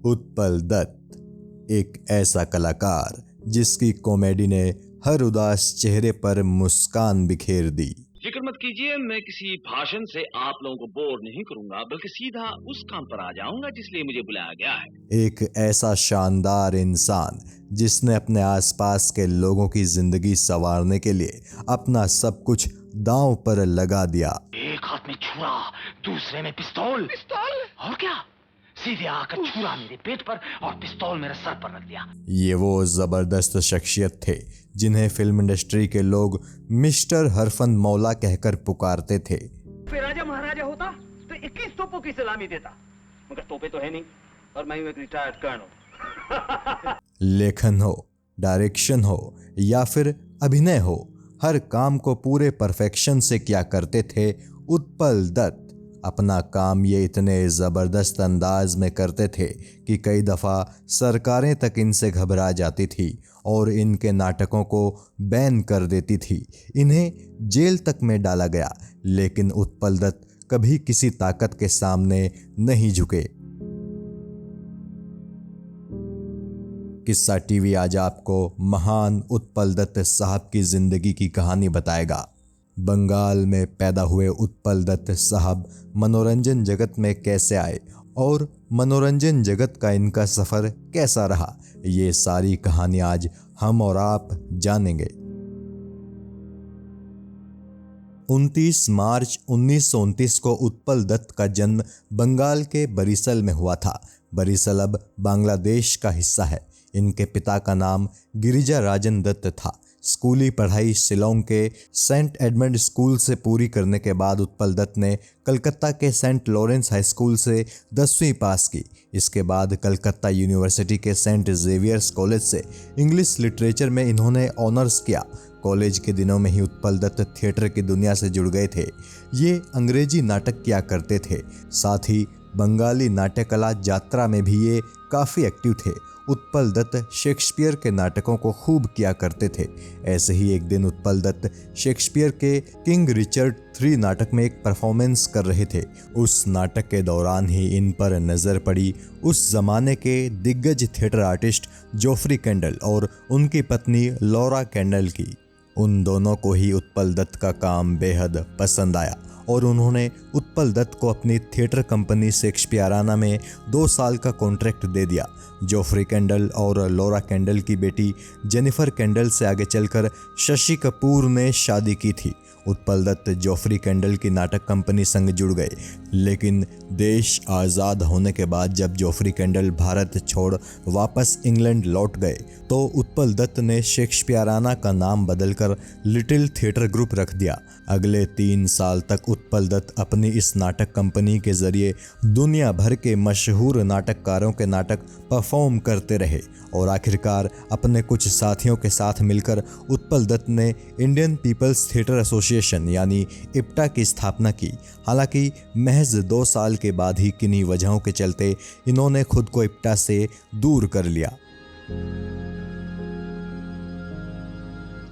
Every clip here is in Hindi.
उत्पल दत्त एक ऐसा कलाकार जिसकी कॉमेडी ने हर उदास चेहरे पर मुस्कान बिखेर दी। जिक्र मत कीजिए, मैं किसी भाषण से आप लोगों को बोर नहीं करूंगा, बल्कि सीधा उस काम पर आ जाऊंगा जिसलिए मुझे बुलाया गया है। एक ऐसा शानदार इंसान जिसने अपने आसपास के लोगों की जिंदगी संवारने के लिए अपना सब कुछ दांव पर लगा दिया। एक हाथ में छुरा, दूसरे में पिस्तौल। और क्या, सीधे आकर छुरा मेरे पेट पर और पिस्तौल मेरे सर पर रख दिया। ये वो जबरदस्त शख्सियत थे जिन्हें फिल्म इंडस्ट्री के लोग मिस्टर हरफंद मौला कहकर पुकारते थे। फिर राजा महाराजा होता तो 21 तोपों की सलामी देता, मगर तोपे तो है नहीं और मैं एक रिटायर्ड कर्नल। लेखन हो, डायरेक्शन हो या फिर अभिनय हो, हर काम को पूरे परफेक्शन से किया करते थे उत्पल दत्त। अपना काम ये इतने ज़बरदस्त अंदाज में करते थे कि कई दफ़ा सरकारें तक इनसे घबरा जाती थी और इनके नाटकों को बैन कर देती थी। इन्हें जेल तक में डाला गया, लेकिन उत्पल दत्त कभी किसी ताकत के सामने नहीं झुके। किस्सा टीवी आज आपको महान उत्पल दत्त साहब की जिंदगी की कहानी बताएगा। बंगाल में पैदा हुए उत्पल दत्त साहब मनोरंजन जगत में कैसे आए और मनोरंजन जगत का इनका सफ़र कैसा रहा, ये सारी कहानी आज हम और आप जानेंगे। 29 मार्च 1929 को उत्पल दत्त का जन्म बंगाल के बरिसल में हुआ था। बरिसल अब बांग्लादेश का हिस्सा है। इनके पिता का नाम गिरिजा राजन दत्त था। स्कूली पढ़ाई शिलोंग के सेंट एडमंड स्कूल से पूरी करने के बाद उत्पल दत्त ने कलकत्ता के सेंट लॉरेंस हाई स्कूल से 10वीं पास की। इसके बाद कलकत्ता यूनिवर्सिटी के सेंट जेवियर्स कॉलेज से इंग्लिश लिटरेचर में इन्होंने ऑनर्स किया। कॉलेज के दिनों में ही उत्पल दत्त थिएटर की दुनिया से जुड़ गए थे। ये अंग्रेजी नाटक किया करते थे, साथ ही बंगाली नाट्य कला जात्रा में भी ये काफ़ी एक्टिव थे। उत्पल दत्त शेक्सपियर के नाटकों को खूब किया करते थे। ऐसे ही एक दिन उत्पल दत्त शेक्सपियर के किंग रिचर्ड III नाटक में एक परफॉर्मेंस कर रहे थे। उस नाटक के दौरान ही इन पर नज़र पड़ी उस जमाने के दिग्गज थिएटर आर्टिस्ट जोफ्री कैंडल और उनकी पत्नी लौरा कैंडल की। उन दोनों को ही उत्पल दत्त का काम बेहद पसंद आया और उन्होंने उत्पल दत्त को अपनी थिएटर कंपनी शेक्सपियराना में 2 साल का कॉन्ट्रैक्ट दे दिया। जोफ्री कैंडल और लौरा कैंडल की बेटी जेनिफर कैंडल से आगे चलकर शशि कपूर ने शादी की थी। उत्पल दत्त जोफ्री कैंडल की नाटक कंपनी संग जुड़ गए, लेकिन देश आज़ाद होने के बाद जब जोफ्री कैंडल भारत छोड़ वापस इंग्लैंड लौट गए तो उत्पल दत्त ने शेक्सपियराना का नाम बदलकर लिटिल थिएटर ग्रुप रख दिया। अगले 3 साल तक उत्पल दत्त अपनी इस नाटक कंपनी के जरिए दुनिया भर के मशहूर नाटककारों के नाटक परफॉर्म करते रहे और आखिरकार अपने कुछ साथियों के साथ मिलकर उत्पल दत्त ने इंडियन पीपल्स थिएटर एसोसिएशन यानी इप्टा की स्थापना की। हालांकि महज 2 साल के बाद ही किन्हीं वजहों के चलते इन्होंने खुद को इप्टा से दूर कर लिया।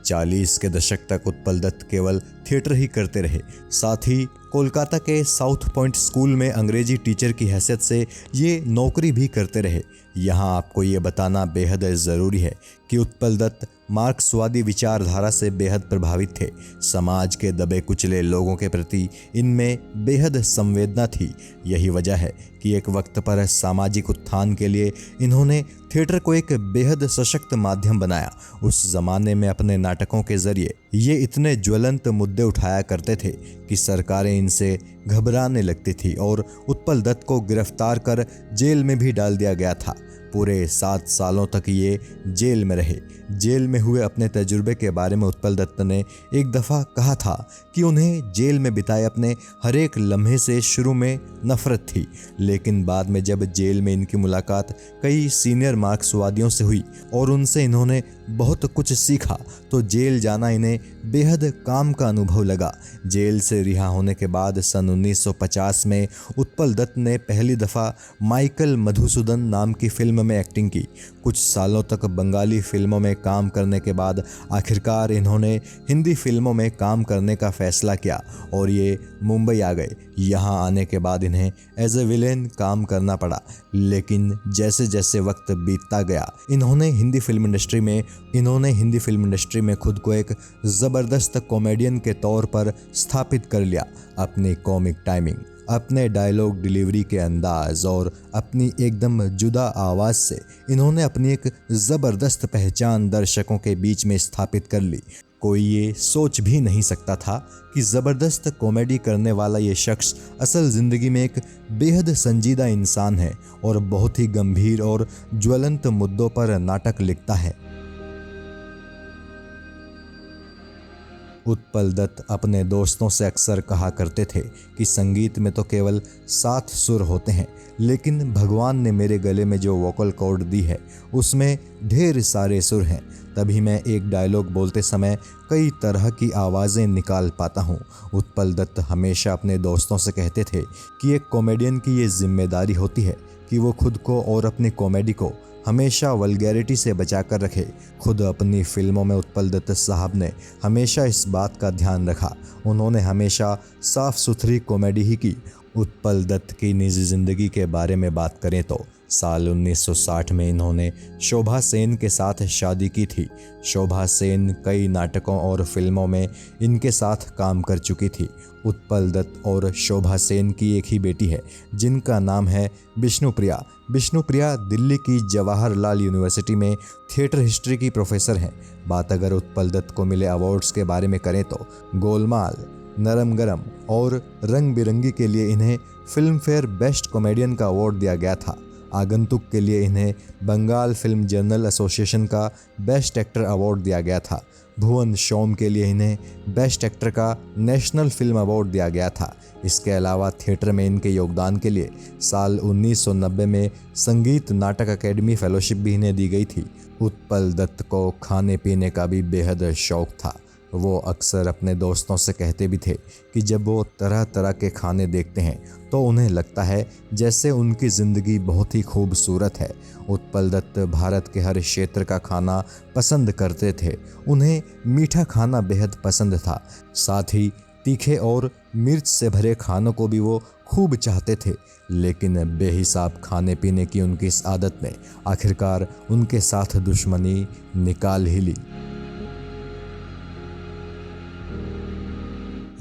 40 के दशक तक उत्पल दत्त केवल थिएटर ही करते रहे। साथ ही कोलकाता के साउथ पॉइंट स्कूल में अंग्रेजी टीचर की हैसियत से ये नौकरी भी करते रहे। यहाँ आपको ये बताना बेहद ज़रूरी है कि उत्पल दत्त मार्क्सवादी विचारधारा से बेहद प्रभावित थे। समाज के दबे कुचले लोगों के प्रति इनमें बेहद संवेदना थी। यही वजह है कि एक वक्त पर सामाजिक उत्थान के लिए इन्होंने थिएटर को एक बेहद सशक्त माध्यम बनाया। उस जमाने में अपने नाटकों के जरिए ये इतने ज्वलंत मुद्दे उठाया करते थे कि सरकारें इनसे घबराने लगती थी और उत्पल दत्त को गिरफ्तार कर जेल में भी डाल दिया गया था। पूरे 7 सालों तक ये जेल में रहे। जेल में हुए अपने तजुर्बे के बारे में उत्पल दत्त ने एक दफ़ा कहा था कि उन्हें जेल में बिताए अपने हर एक लम्हे से शुरू में नफरत थी, लेकिन बाद में जब जेल में इनकी मुलाकात कई सीनियर मार्क्सवादियों से हुई और उनसे इन्होंने बहुत कुछ सीखा तो जेल जाना इन्हें बेहद काम का अनुभव लगा। जेल से रिहा होने के बाद सन 1950 में उत्पल दत्त ने पहली दफ़ा माइकल मधुसूदन नाम की फिल्म में एक्टिंग की। कुछ सालों तक बंगाली फिल्मों में काम करने के बाद आखिरकार इन्होंने हिंदी फिल्मों में काम करने का फैसला किया और ये मुंबई आ गए। यहाँ आने के बाद इन्हें एज ए विलेन काम करना पड़ा, लेकिन जैसे जैसे वक्त बीतता गया इन्होंने हिंदी फिल्म इंडस्ट्री में खुद को एक ज़बरदस्त कॉमेडियन के तौर पर स्थापित कर लिया। अपनी कॉमिक टाइमिंग, अपने डायलॉग डिलीवरी के अंदाज और अपनी एकदम जुदा आवाज़ से इन्होंने अपनी एक ज़बरदस्त पहचान दर्शकों के बीच में स्थापित कर ली। कोई ये सोच भी नहीं सकता था कि ज़बरदस्त कॉमेडी करने वाला ये शख्स असल ज़िंदगी में एक बेहद संजीदा इंसान है और बहुत ही गंभीर और ज्वलंत मुद्दों पर नाटक लिखता है। उत्पल दत्त अपने दोस्तों से अक्सर कहा करते थे कि संगीत में तो केवल 7 सुर होते हैं, लेकिन भगवान ने मेरे गले में जो वोकल कॉर्ड दी है उसमें ढेर सारे सुर हैं, तभी मैं एक डायलॉग बोलते समय कई तरह की आवाज़ें निकाल पाता हूँ। उत्पल दत्त हमेशा अपने दोस्तों से कहते थे कि एक कॉमेडियन की ये जिम्मेदारी होती है कि वो खुद को और अपनी कॉमेडी को हमेशा वल्गैरिटी से बचा कर रखे। खुद अपनी फिल्मों में उत्पल दत्त साहब ने हमेशा इस बात का ध्यान रखा। उन्होंने हमेशा साफ सुथरी कॉमेडी ही की। उत्पल दत्त की निजी ज़िंदगी के बारे में बात करें तो साल 1960 में इन्होंने शोभा सेन के साथ शादी की थी। शोभा सेन कई नाटकों और फिल्मों में इनके साथ काम कर चुकी थी। उत्पल दत्त और शोभा सेन की एक ही बेटी है जिनका नाम है विष्णुप्रिया। विष्णुप्रिया दिल्ली की जवाहरलाल यूनिवर्सिटी में थिएटर हिस्ट्री की प्रोफेसर हैं। बात अगर उत्पल दत्त को मिले अवार्ड्स के बारे में करें तो गोलमाल, नरम गरम और रंग बिरंगी के लिए इन्हें फिल्म फेयर बेस्ट कॉमेडियन का अवार्ड दिया गया था। आगंतुक के लिए इन्हें बंगाल फिल्म जर्नल एसोसिएशन का बेस्ट एक्टर अवार्ड दिया गया था। भुवन शोम के लिए इन्हें बेस्ट एक्टर का नेशनल फिल्म अवार्ड दिया गया था। इसके अलावा थिएटर में इनके योगदान के लिए साल 1990 में संगीत नाटक अकेडमी फेलोशिप भी इन्हें दी गई थी। उत्पल दत्त को खाने पीने का भी बेहद शौक था। वो अक्सर अपने दोस्तों से कहते भी थे कि जब वो तरह तरह के खाने देखते हैं तो उन्हें लगता है जैसे उनकी ज़िंदगी बहुत ही खूबसूरत है। उत्पल दत्त भारत के हर क्षेत्र का खाना पसंद करते थे। उन्हें मीठा खाना बेहद पसंद था, साथ ही तीखे और मिर्च से भरे खानों को भी वो खूब चाहते थे। लेकिन बेहिसाब खाने पीने की उनकी इस आदत ने आखिरकार उनके साथ दुश्मनी निकाल ही ली।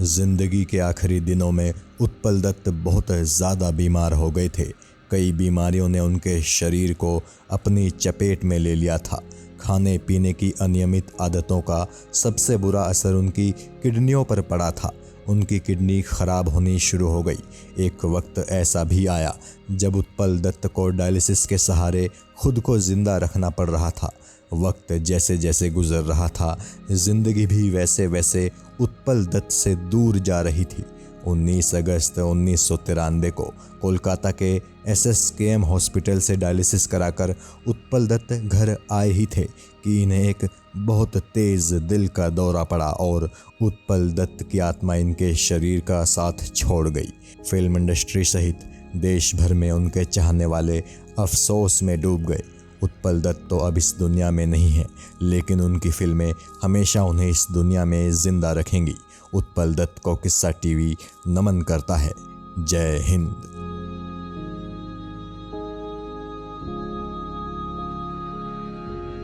जिंदगी के आखिरी दिनों में उत्पल दत्त बहुत ज़्यादा बीमार हो गए थे। कई बीमारियों ने उनके शरीर को अपनी चपेट में ले लिया था। खाने पीने की अनियमित आदतों का सबसे बुरा असर उनकी किडनियों पर पड़ा था। उनकी किडनी खराब होनी शुरू हो गई। एक वक्त ऐसा भी आया जब उत्पल दत्त को डायलिसिस के सहारे खुद को जिंदा रखना पड़ रहा था। वक्त जैसे जैसे गुजर रहा था, जिंदगी भी वैसे वैसे उत्पल दत्त से दूर जा रही थी। 19 अगस्त 1993 को कोलकाता के SSKM हॉस्पिटल से डायलिसिस कराकर उत्पल दत्त घर आए ही थे कि इन्हें एक बहुत तेज़ दिल का दौरा पड़ा और उत्पल दत्त की आत्मा इनके शरीर का साथ छोड़ गई। फिल्म इंडस्ट्री सहित देश भर में उनके चाहने वाले अफसोस में डूब गए। उत्पल दत्त तो अब इस दुनिया में नहीं है, लेकिन उनकी फिल्में हमेशा उन्हें इस दुनिया में जिंदा रखेंगी। उत्पल दत्त को किस्सा टीवी नमन करता है। जय हिंद।